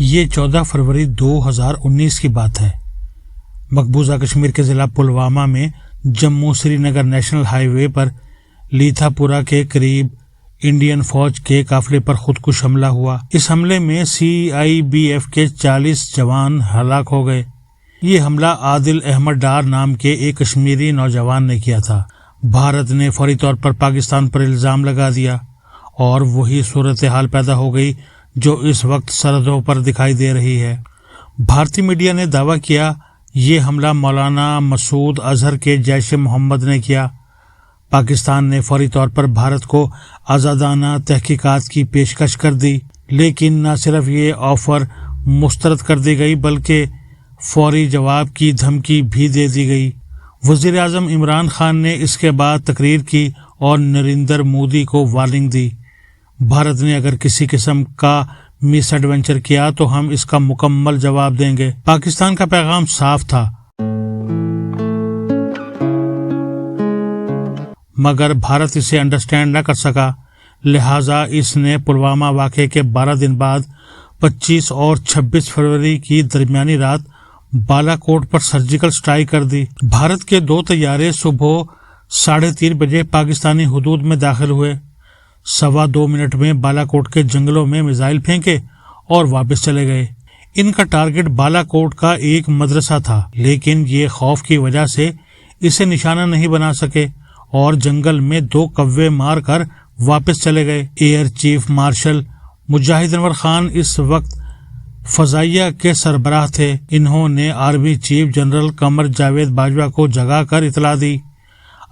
یہ 14 فروری 2019 کی بات ہے۔ مقبوضہ کشمیر کے ضلع پلوامہ میں جموں سری نگر نیشنل ہائی وے پر لیتھا پورہ کے قریب انڈین فوج کے قافلے پر خودکش حملہ ہوا۔ اس حملے میں CIBF کے 40 جوان ہلاک ہو گئے۔ یہ حملہ عادل احمد ڈار نام کے ایک کشمیری نوجوان نے کیا تھا۔ بھارت نے فوری طور پر پاکستان پر الزام لگا دیا اور وہی صورتحال پیدا ہو گئی جو اس وقت سرحدوں پر دکھائی دے رہی ہے۔ بھارتی میڈیا نے دعویٰ کیا یہ حملہ مولانا مسعود اظہر کے جیش محمد نے کیا۔ پاکستان نے فوری طور پر بھارت کو آزادانہ تحقیقات کی پیشکش کر دی، لیکن نہ صرف یہ آفر مسترد کر دی گئی بلکہ فوری جواب کی دھمکی بھی دے دی گئی۔ وزیر اعظم عمران خان نے اس کے بعد تقریر کی اور نریندر مودی کو وارننگ دی، بھارت نے اگر کسی قسم کا مس ایڈونچر کیا تو ہم اس کا مکمل جواب دیں گے۔ پاکستان کا پیغام صاف تھا، مگر بھارت اسے انڈرسٹینڈ نہ کر سکا، لہٰذا اس نے پلوامہ واقعے کے 12 دن بعد 25 اور 26 فروری کی درمیانی رات بالا کوٹ پر سرجیکل سٹرائیک کر دی۔ بھارت کے 2 طیارے صبح 3:30 بجے پاکستانی حدود میں داخل ہوئے، 2.25 منٹ میں بالا کوٹ کے جنگلوں میں میزائل پھینکے اور واپس چلے گئے۔ ان کا ٹارگٹ بالا کوٹ کا ایک مدرسہ تھا، لیکن یہ خوف کی وجہ سے اسے نشانہ نہیں بنا سکے اور جنگل میں 2 کوے مار کر واپس چلے گئے۔ ایئر چیف مارشل مجاہد انور خان اس وقت فضائیہ کے سربراہ تھے۔ انہوں نے army chief general Qamar Javed Bajwa کو جگا کر اطلاع دی۔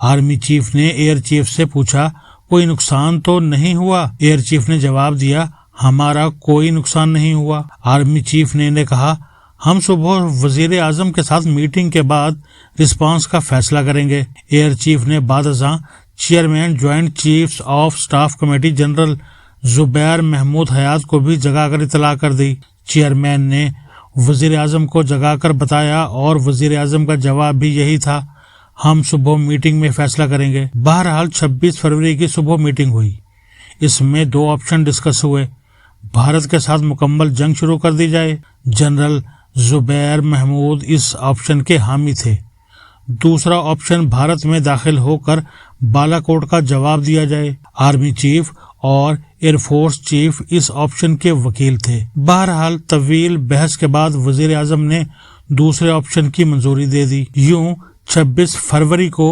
آرمی چیف نے ایئر چیف سے پوچھا کوئی نقصان تو نہیں ہوا؟ ایئر چیف نے جواب دیا ہمارا کوئی نقصان نہیں ہوا۔ آرمی چیف نے انہیں کہا ہم صبح وزیر اعظم کے ساتھ میٹنگ کے بعد رسپانس کا فیصلہ کریں گے۔ ایئر چیف نے بعد ازاں chairman joint chiefs of staff committee general Zubair Mahmood Hayat کو بھی جگا کر اطلاع کر دی۔ چیئرمین نے وزیر اعظم کو جگا کر بتایا اور وزیر اعظم کا جواب بھی یہی تھا ہم صبح میٹنگ میں فیصلہ کریں گے۔ بہرحال 26 فروری کی صبح میٹنگ ہوئی۔ اس میں 2 آپشن ڈسکس ہوئے، بھارت کے ساتھ مکمل جنگ شروع کر دی جائے، جنرل زبیر محمود اس آپشن کے حامی تھے۔ دوسرا آپشن بھارت میں داخل ہو کر بالا کوٹ کا جواب دیا جائے۔ آرمی چیف اور ایئر فورس چیف اس آپشن کے وکیل تھے۔ بہرحال طویل بحث کے بعد وزیر اعظم نے دوسرے آپشن کی منظوری دے دی۔ یوں 26 فروری کو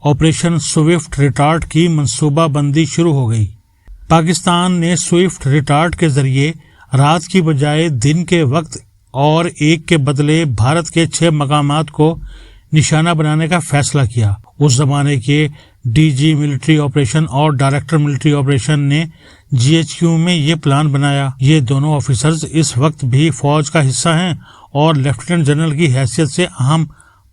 آپریشن سوئفٹ ریٹارٹ کی منصوبہ بندی شروع ہو گئی۔ پاکستان نے سوئفٹ ریٹارٹ کے ذریعے رات کی بجائے دن کے وقت اور ایک کے بدلے بھارت کے 6 مقامات کو نشانہ بنانے کا فیصلہ کیا۔ اس زمانے کے DG ملٹری آپریشن اور ڈائریکٹر ملٹری آپریشن نے GHQ میں یہ پلان بنایا۔ یہ دونوں آفیسرز اس وقت بھی فوج کا حصہ ہیں اور لیفٹیننٹ جنرل کی حیثیت سے اہم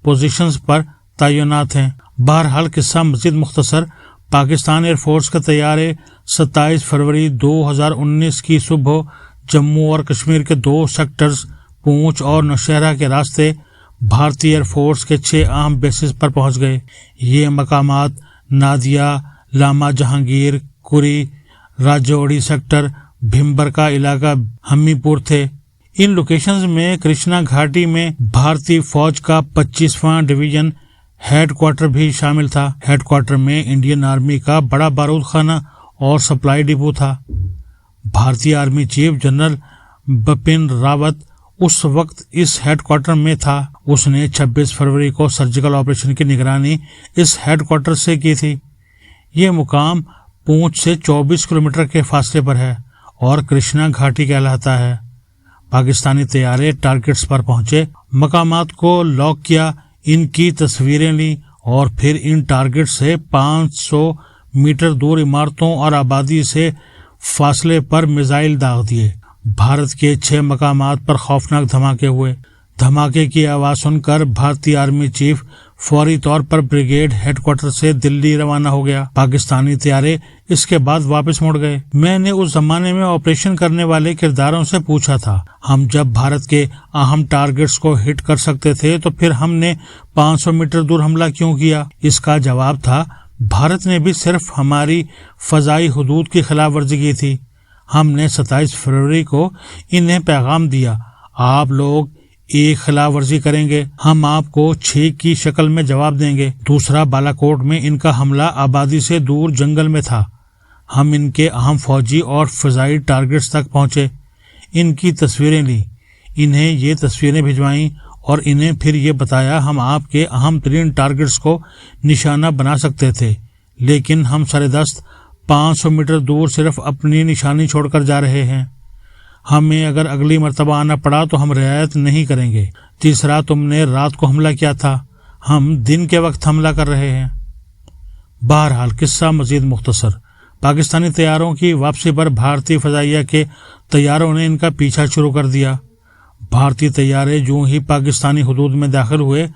پوزیشنز پر تعینات ہیں۔ بہرحال قصہ مزید مختصر، پاکستان ایئر فورس کے طیارے 27 فروری 2019 کی صبح جموں اور کشمیر کے 2 سیکٹرز پونچھ اور نوشہرہ کے راستے بھارتی ایئر فورس کے 6 اہم بیسز پر پہنچ گئے۔ یہ مقامات نادیا، لاما جہانگیر، کوری، راجوڑی سیکٹر، بھمبر کا علاقہ، ہمی پور تھے۔ ان لوکیشنز میں کرشنا گھاٹی میں بھارتی فوج کا 25واں ڈویژن ہیڈ کوارٹر بھی شامل تھا۔ ہیڈ کوارٹر میں انڈین آرمی کا بڑا بارود خانہ اور سپلائی ڈپو تھا۔ بھارتی army chief general Bipin Rawat اس وقت اس ہیڈ کوارٹر میں تھا۔ اس نے 26 فروری کو سرجیکل آپریشن کی نگرانی اس ہیڈ کوارٹر سے کی تھی۔ یہ مقام پونچھ سے 24 کلومیٹر کے فاصلے پر ہے اور کرشنا گھاٹی کہلاتا ہے۔ پاکستانی طیارے ٹارگٹس پر پہنچے، مقامات کو لاک کیا، ان کی تصویریں لیں اور پھر ان ٹارگٹ سے 500 میٹر دور عمارتوں اور آبادی سے فاصلے پر میزائل داغ دیے۔ بھارت کے 6 مقامات پر خوفناک دھماکے ہوئے۔ دھماکے کی آواز سن کر بھارتی آرمی چیف فوری طور پر بریگیڈ ہیڈ کوارٹر سے دلی روانہ ہو گیا۔ پاکستانی طیارے اس کے بعد واپس مڑ گئے۔ میں نے اس زمانے میں آپریشن کرنے والے کرداروں سے پوچھا تھا ہم جب بھارت کے اہم ٹارگٹس کو ہٹ کر سکتے تھے تو پھر ہم نے 500 میٹر دور حملہ کیوں کیا؟ اس کا جواب تھا بھارت نے بھی صرف ہماری فضائی حدود کی خلاف ورزی کی تھی، ہم نے 27 فروری کو انہیں پیغام دیا، آپ لوگ ایک خلاف ورزی کریں گے، ہم آپ کو 6 کی شکل میں جواب دیں گے۔ دوسرا، بالا کوٹ میں ان کا حملہ آبادی سے دور جنگل میں تھا۔ ہم ان کے اہم فوجی اور فضائی ٹارگٹس تک پہنچے، ان کی تصویریں لی، انہیں یہ تصویریں بھجوائیں اور انہیں پھر یہ بتایا ہم آپ کے اہم ترین ٹارگٹس کو نشانہ بنا سکتے تھے، لیکن ہم سر دست 500 میٹر دور صرف اپنی نشانی چھوڑ کر جا رہے ہیں، ہمیں اگر اگلی مرتبہ آنا پڑا تو ہم رعایت نہیں کریں گے۔ تیسرا، تم نے رات کو حملہ کیا تھا، ہم دن کے وقت حملہ کر رہے ہیں۔ بہرحال قصہ مزید مختصر، پاکستانی طیاروں کی واپسی پر بھارتی فضائیہ کے طیاروں نے ان کا پیچھا شروع کر دیا۔ بھارتی طیارے جو ہی پاکستانی حدود میں داخل ہوئے،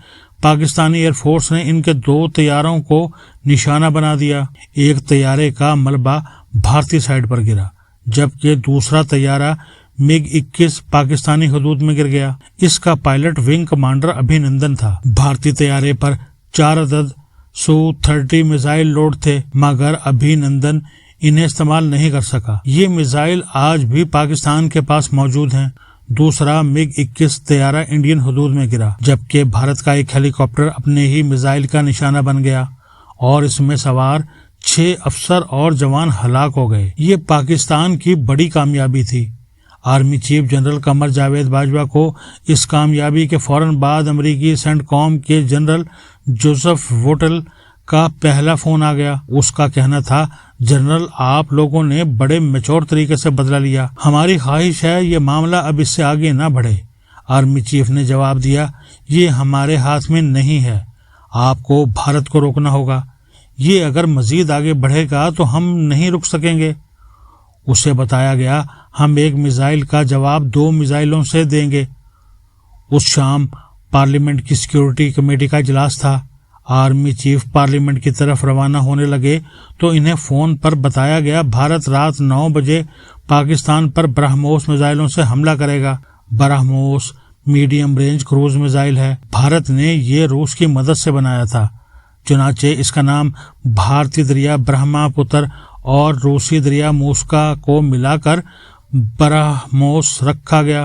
پاکستانی ایئر فورس نے ان کے 2 طیاروں کو نشانہ بنا دیا۔ ایک طیارے کا ملبہ بھارتی سائڈ پر گرا، جبکہ دوسرا طیارہ MiG-21 پاکستانی حدود میں گر گیا۔ اس کا پائلٹ ونگ کمانڈر ابھی نندن تھا۔ بھارتی طیارے پر 4 عدد Su-30 میزائل لوڈ تھے، مگر ابھی نندن انہیں استعمال نہیں کر سکا۔ یہ میزائل آج بھی پاکستان کے پاس موجود ہیں۔ دوسرا MiG-21 طیارہ انڈین حدود میں گرا، جبکہ بھارت کا ایک ہیلی کاپٹر اپنے ہی میزائل کا نشانہ بن گیا اور اس میں سوار 6 افسر اور جوان ہلاک ہو گئے۔ یہ پاکستان کی بڑی کامیابی تھی۔ Army chief general Qamar Javed Bajwa کو اس کامیابی کے فوراً بعد امریکی سینٹ کوم کے جنرل جوزف ووٹل کا پہلا فون آ گیا۔ اس کا کہنا تھا، جنرل آپ لوگوں نے بڑے میچور طریقے سے بدلہ لیا، ہماری خواہش ہے یہ معاملہ اب اس سے آگے نہ بڑھے۔ آرمی چیف نے جواب دیا، یہ ہمارے ہاتھ میں نہیں ہے، آپ کو بھارت کو روکنا ہوگا، یہ اگر مزید آگے بڑھے گا تو ہم نہیں رک سکیں گے۔ اسے بتایا گیا، ہم ایک میزائل کا جواب 2 میزائلوں سے دیں گے۔ اس شام پارلیمنٹ کی سیکیورٹی کمیٹی کا اجلاس تھا۔ آرمی چیف پارلیمنٹ کی طرف روانہ ہونے لگے تو انہیں فون پر بتایا گیا، بھارت رات 9 بجے پاکستان پر برہموس میزائلوں سے حملہ کرے گا۔ BrahMos medium range cruise missile ہے، بھارت نے یہ روس کی مدد سے بنایا تھا، چنانچہ اس کا نام بھارتی دریا برہما پتر اور روسی دریا موسکا کو ملا کر برہموس رکھا گیا۔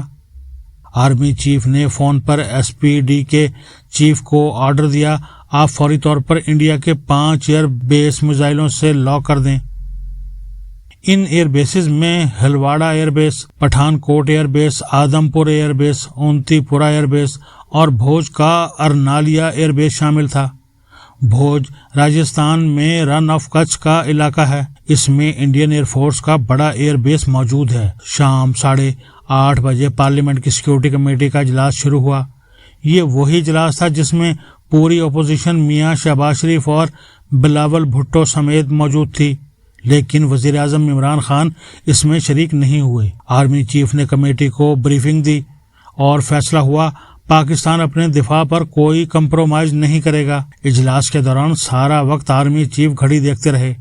آرمی چیف نے فون پر SPD کے چیف کو آرڈر دیا، آپ فوری طور پر انڈیا کے 5 ایئر بیس میزائلوں سے لاک کر دیں۔ ان ایئر بیسز میں ہلواڑا ایئر بیس، پٹھان کوٹ ایئر بیس، آدم پور ایئر بیس، اونتی پورہ ایئر بیس اور بھوج کا ارنالیہ ایئر بیس شامل تھا۔ بھوج راجستھان میں رن آف کچھ کا علاقہ ہے، اس میں انڈین ایئر فورس کا بڑا ایئر بیس موجود ہے۔ شام 8:30 بجے پارلیمنٹ کی سیکیورٹی کمیٹی کا اجلاس شروع ہوا۔ یہ وہی اجلاس تھا جس میں پوری اپوزیشن میاں شہباز شریف اور بلاول بھٹو سمیت موجود تھی، لیکن وزیر اعظم عمران خان اس میں شریک نہیں ہوئے۔ آرمی چیف نے کمیٹی کو بریفنگ دی اور فیصلہ ہوا، پاکستان اپنے دفاع پر کوئی کمپرومائز نہیں کرے گا۔ اجلاس کے دوران سارا وقت آرمی چیف گھڑی دیکھتے رہے۔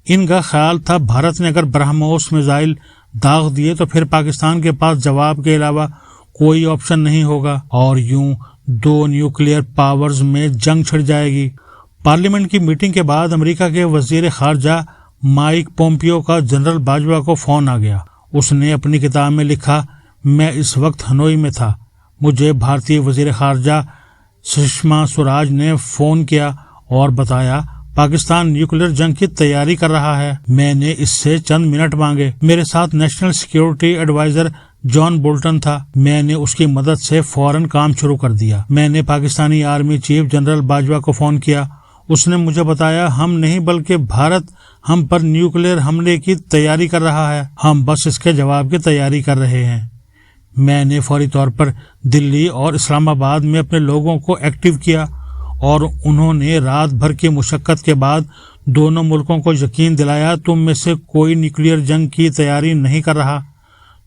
ان کا خیال تھا بھارت نے اگر برہموس میزائل داغ دیے تو پھر پاکستان کے پاس جواب کے علاوہ کوئی آپشن نہیں ہوگا اور یوں 2 نیوکلیئر پاورز میں جنگ چھڑ جائے گی۔ پارلیمنٹ کی میٹنگ کے بعد امریکہ کے وزیر خارجہ مائک پومپیو کا جنرل باجوہ کو فون آ گیا۔ اس نے اپنی کتاب میں لکھا، میں اس وقت ہنوئی میں تھا، مجھے بھارتی وزیر خارجہ سشما سوراج نے فون کیا اور بتایا پاکستان نیوکلیئر جنگ کی تیاری کر رہا ہے۔ میں نے اس سے چند منٹ مانگے، میرے ساتھ national security advisor John Bolton تھا، میں نے اس کی مدد سے فوراً کام شروع کر دیا۔ میں نے Pakistani army chief general Bajwa کو فون کیا، اس نے مجھے بتایا ہم نہیں بلکہ بھارت ہم پر نیوکلیئر حملے کی تیاری کر رہا ہے، ہم بس اس کے جواب کی تیاری کر رہے ہیں۔ میں نے فوری طور پر دلی اور اسلام آباد میں اپنے لوگوں کو ایکٹیو کیا اور انہوں نے رات بھر کی مشقت کے بعد دونوں ملکوں کو یقین دلایا تم میں سے کوئی نیوکلیئر جنگ کی تیاری نہیں کر رہا،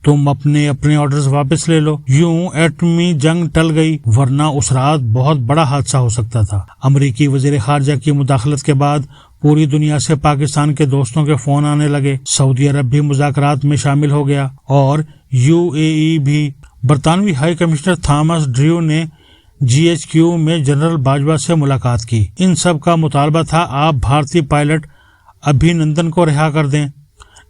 تم اپنے آرڈرز واپس لے لو۔ یوں ایٹمی جنگ ٹل گئی، ورنہ اس رات بہت بڑا حادثہ ہو سکتا تھا۔ امریکی وزیر خارجہ کی مداخلت کے بعد پوری دنیا سے پاکستان کے دوستوں کے فون آنے لگے، سعودی عرب بھی مذاکرات میں شامل ہو گیا اور UAE بھی۔ برطانوی ہائی کمشنر تھامس ڈریو نے GHQ میں جنرل باجوہ سے ملاقات کی۔ ان سب کا مطالبہ تھا آپ بھارتی پائلٹ ابھی نندن کو رہا کر دیں۔